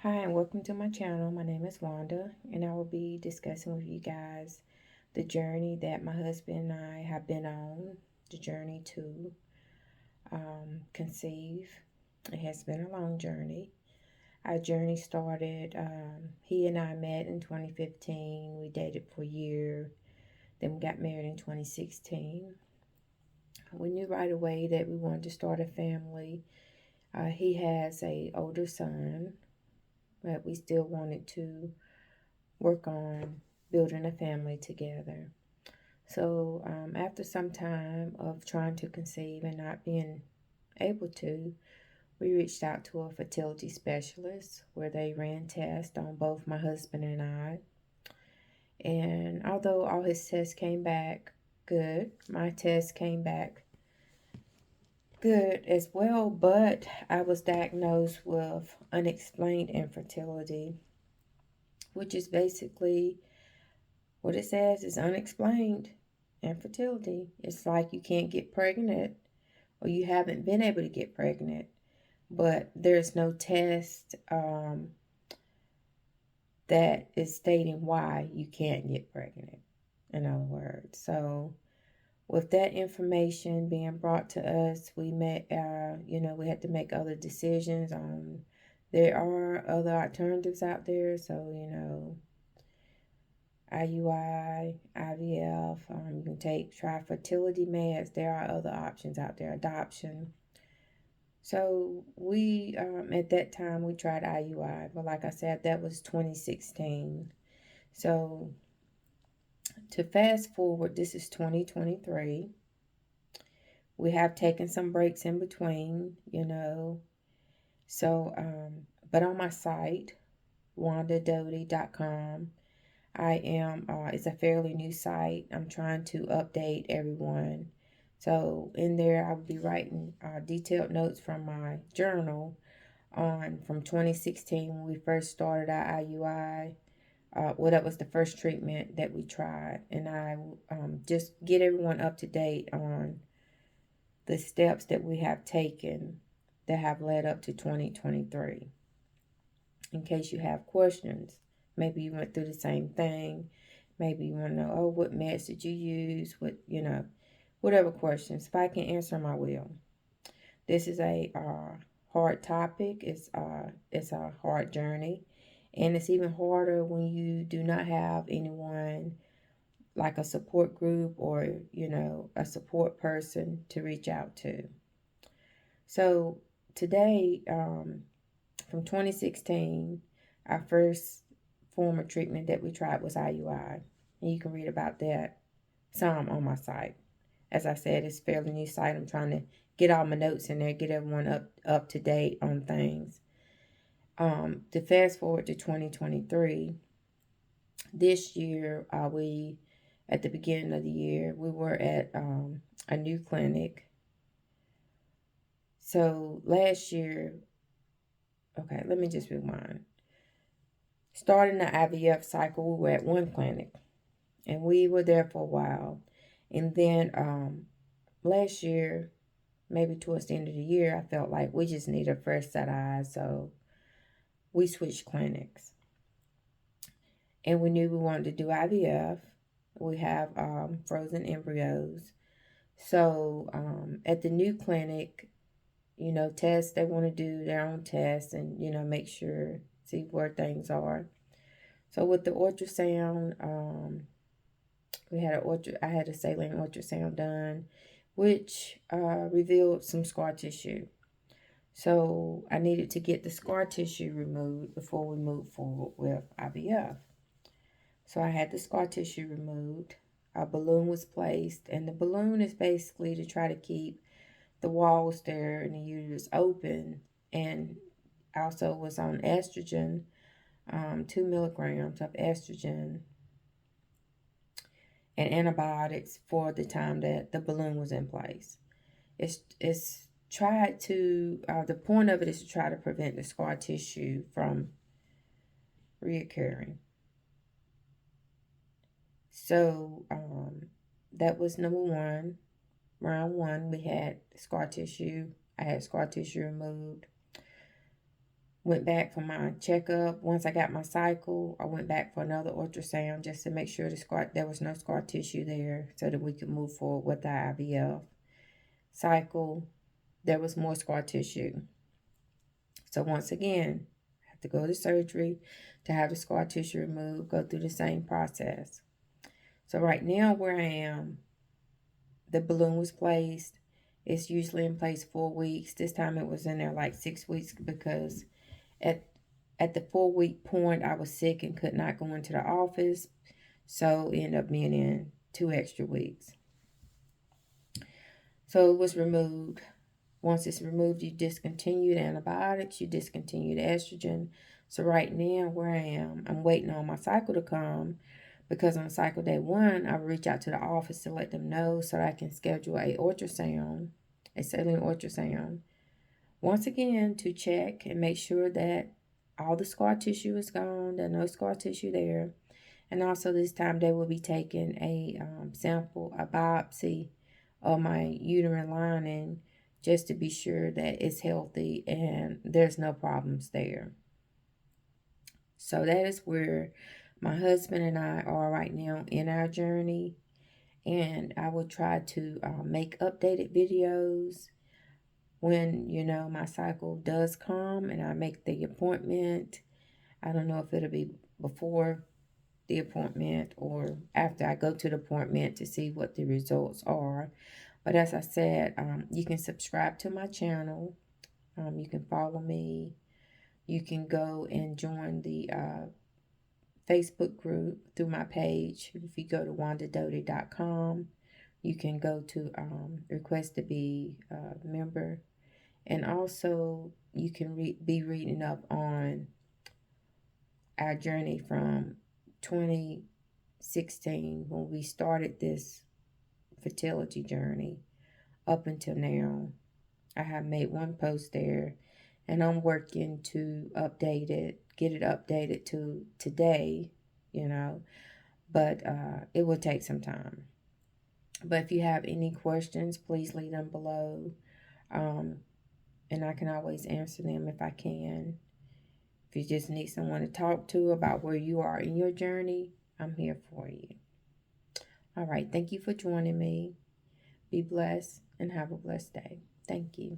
Hi, and welcome to my channel. My name is Wanda, and I will be discussing with you guys the journey that my husband and I have been on, the journey to conceive. It has been a long journey. Our journey started, he and I met in 2015. We dated for a year. Then we got married in 2016. We knew right away that we wanted to start a family. He has a older son, but we still wanted to work on building a family together. So, after some time of trying to conceive and not being able to, we reached out to a fertility specialist where they ran tests on both my husband and I. And although all his tests came back good, my test came back good as well, but I was diagnosed with unexplained infertility, which is basically what it says is unexplained infertility. It's like you can't get pregnant or you haven't been able to get pregnant, but there's no test that is stating why you can't get pregnant, in other words. So with that information being brought to us, we we had to make other decisions on, there are other alternatives out there. So, IUI, IVF, you can try fertility meds. There are other options out there, adoption. So we, at that time, we tried IUI, but like I said, that was 2016. So to fast forward, this is 2023. We have taken some breaks in between, So, but on my site, wandadody.com, it's a fairly new site. I'm trying to update everyone. So in there, I will be writing detailed notes from my journal from 2016 when we first started our IUI. That was the first treatment that we tried. And I just get everyone up to date on the steps that we have taken that have led up to 2023. In case you have questions. Maybe you went through the same thing. Maybe you want to know, what meds did you use? Whatever questions. If I can answer them, I will. This is a hard topic. It's a hard journey. And it's even harder when you do not have anyone like a support group or, a support person to reach out to. So today, from 2016, our first form of treatment that we tried was IUI. And you can read about that some on my site. As I said, it's a fairly new site. I'm trying to get all my notes in there, get everyone up to date on things. To fast forward to 2023, this year, at the beginning of the year, we were at a new clinic. So last year, okay, let me just rewind. Starting the IVF cycle, we were at one clinic, and we were there for a while. And then last year, maybe towards the end of the year, I felt like we just need a fresh set of eyes, so we switched clinics. And we knew we wanted to do IVF. We have frozen embryos. So at the new clinic, tests, they want to do their own tests and, make sure, see where things are. So with the ultrasound, I had a saline ultrasound done, which revealed some scar tissue. So I needed to get the scar tissue removed before we moved forward with IVF. So I had the scar tissue removed. A balloon was placed, and the balloon is basically to try to keep the walls there and the uterus open, and also was on estrogen, 2 milligrams of estrogen and antibiotics for the time that the balloon was in place. It's tried to, the point of it is to try to prevent the scar tissue from reoccurring. So that was number one. Round one, we had scar tissue. I had scar tissue removed. Went back for my checkup. Once I got my cycle, I went back for another ultrasound just to make sure there was no scar tissue there so that we could move forward with the IVF. Cycle, there was more scar tissue. So once again, I have to go to surgery to have the scar tissue removed, go through the same process. So right now where I am, the balloon was placed. It's usually in place 4 weeks. This time it was in there like 6 weeks because at at the 4 week point I was sick and could not go into the office. So it ended up being in 2 extra weeks. So it was removed. Once it's removed, you discontinue the antibiotics, you discontinue the estrogen. So right now where I am, I'm waiting on my cycle to come because on cycle day 1, I reach out to the office to let them know so that I can schedule a ultrasound, a saline ultrasound. Once again, to check and make sure that all the scar tissue is gone, there's no scar tissue there. And also this time they will be taking a sample, a biopsy of my uterine lining just to be sure that it's healthy and there's no problems there. So that is where my husband and I are right now in our journey. And I will try to make updated videos when, my cycle does come and I make the appointment. I don't know if it'll be before the appointment or after I go to the appointment to see what the results are. But as I said, you can subscribe to my channel. You can follow me. You can go and join the Facebook group through my page. If you go to wandadoty.com, you can go to request to be a member. And also, you can be reading up on our journey from 2016 when we started this fertility journey up until now. I have made one post there and I'm working to update it, get it updated to today, but it will take some time. But if you have any questions, please leave them below. And I can always answer them if I can. If you just need someone to talk to about where you are in your journey, I'm here for you. All right. Thank you for joining me. Be blessed and have a blessed day. Thank you.